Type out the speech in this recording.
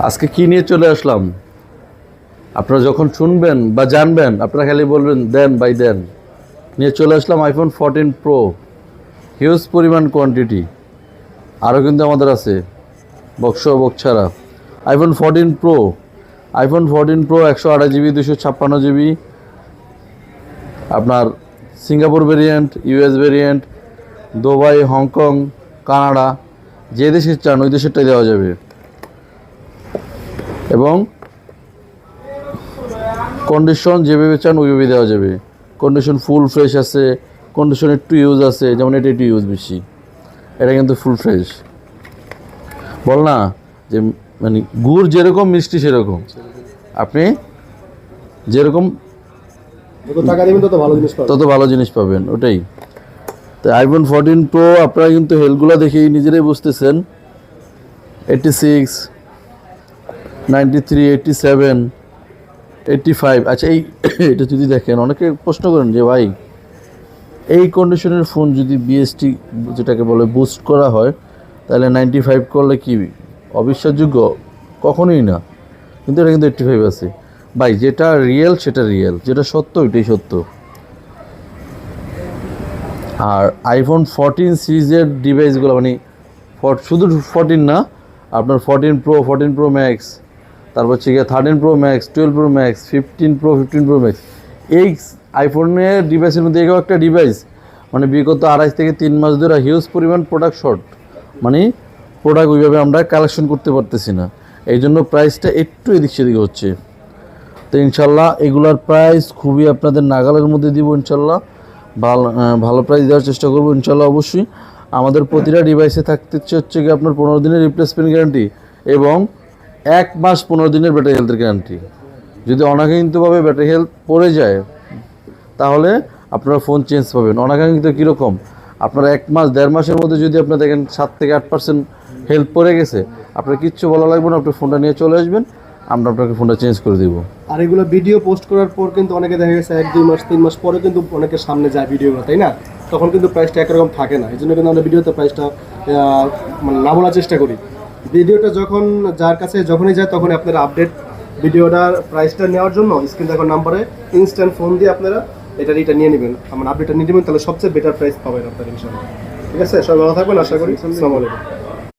আজকে কি নিয়ে চলে আসলাম আপনারা যখন শুনবেন বা জানবেন আপনারা খালি বলবেন দেন ভাই দেন। নিয়ে চলে আসলাম আইফোন 14 প্রো, হিউজ পরিমাণ কোয়ান্টিটি। আরও কিন্তু আমাদের আছে বক্স ছাড়া। IPhone 14 pro, iPhone 14 pro 128GB 256GB, আপনার Singapore variant, US variant, Dubai, Hong Kong, Canada, যে দেশে চান ওই দেশেরটাই দেওয়া যাবে। এবং কন্ডিশন যেভাবে চান ওইভাবে দেওয়া যাবে। কন্ডিশন ফুল ফ্রেশ আছে, কন্ডিশন একটু ইউজ আছে, যেমন এটা একটু ইউজ বেশি, এটা কিন্তু ফুল ফ্রেশ। বল না যে মানে গুড় যেরকম মিষ্টি সেরকম, আপনি যেরকম টাকা দিবেন তত ভালো জিনিস পাবেন ওটাই। তো আইফোন 14 প্রো আপনারা কিন্তু হেলগুলো দেখেই নিজেরাই বুঝতেছেন। 86, 93, 87, 85। আচ্ছা এটা যদি দেখেন, অনেকে প্রশ্ন করেন যে ভাই এই কন্ডিশনের ফোন যদি বিএসটি যেটাকে বলে বুস্ট করা হয় তাহলে 95 করলে কি অবিশ্বাসযোগ্য? কখনোই না। কিন্তু এটা কিন্তু 85 আছে ভাই। যেটা রিয়েল সেটা রিয়েল, যেটা সত্য ওইটাই সত্য। আর আইফোন 14 সিরিজের ডিভাইসগুলো মানে শুধু 14 না, আপনার 14 প্রো, 14 প্রো ম্যাক্স, তারপর হচ্ছে গিয়ে 13 pro max, 12 pro max, 15 pro, 15 pro max, এই আইফোনের ডিভাইসের মধ্যে এটাও একটা ডিভাইস মানে বিগত 2.5 থেকে 3 মাস ধরে হিউজ পরিমাণ প্রোডাক্ট শর্ট, মানে প্রোডাক্ট ওইভাবে আমরা কালেকশন করতে পারতেছি না। এই জন্য প্রাইসটা একটু এদিক সেদিক হচ্ছে। তো ইনশাল্লাহ এগুলার প্রাইস খুবই আপনাদের নাগালের মধ্যে দিব ইনশাল্লাহ। ভালো প্রাইস দেওয়ার চেষ্টা করবো ইনশাল্লাহ। অবশ্যই আমাদের প্রতিটা ডিভাইসে থাকতে হচ্ছে কি আপনার 15 দিনের রিপ্লেসমেন্ট গ্যারান্টি এবং 1 মাস 15 দিনের ব্যাটারি হেলথের গ্যারান্টি। যদি অনাকাঙ্ক্ষিতভাবে ব্যাটারি হেলথ পড়ে যায় তাহলে আপনারা ফোন চেঞ্জ পাবেন। অনাকাঙ্ক্ষিত কীরকম? আপনার 1 মাস 1.5 মাসের মধ্যে যদি আপনার দেখেন 7 থেকে 8% হেলথ পড়ে গেছে, আপনার কিচ্ছু বলা লাগবে না, আপনি ফোনটা নিয়ে চলে আসবেন, আমরা আপনাকে ফোনটা চেঞ্জ করে দিব। আর এগুলো ভিডিও পোস্ট করার পর কিন্তু অনেকে দেখা গেছে 1-2 মাস 3 মাস পরে কিন্তু অনেকের সামনে যায় ভিডিওগুলো, তাই না? তখন কিন্তু প্রাইসটা একরকম থাকে না। এই জন্য কিন্তু আমরা ভিডিওতে প্রাইসটা মানে না বলার চেষ্টা করি। ভিডিওটা যখন যার কাছে যখনই যায় তখনই আপনারা আপডেট ভিডিওটার প্রাইসটা নেওয়ার জন্য স্ক্রিন দেখার নাম্বারে ইনস্ট্যান্ট ফোন দিয়ে আপনারা এটা নিয়ে নেবেন, আমার আপডেটটা নিয়ে নেবেন, তাহলে সবচেয়ে বেটার প্রাইস পাবেন আপনারা ইনশাআল্লাহ। ঠিক আছে, সবাই ভালো থাকবেন আশা করি। আসসালামু আলাইকুম।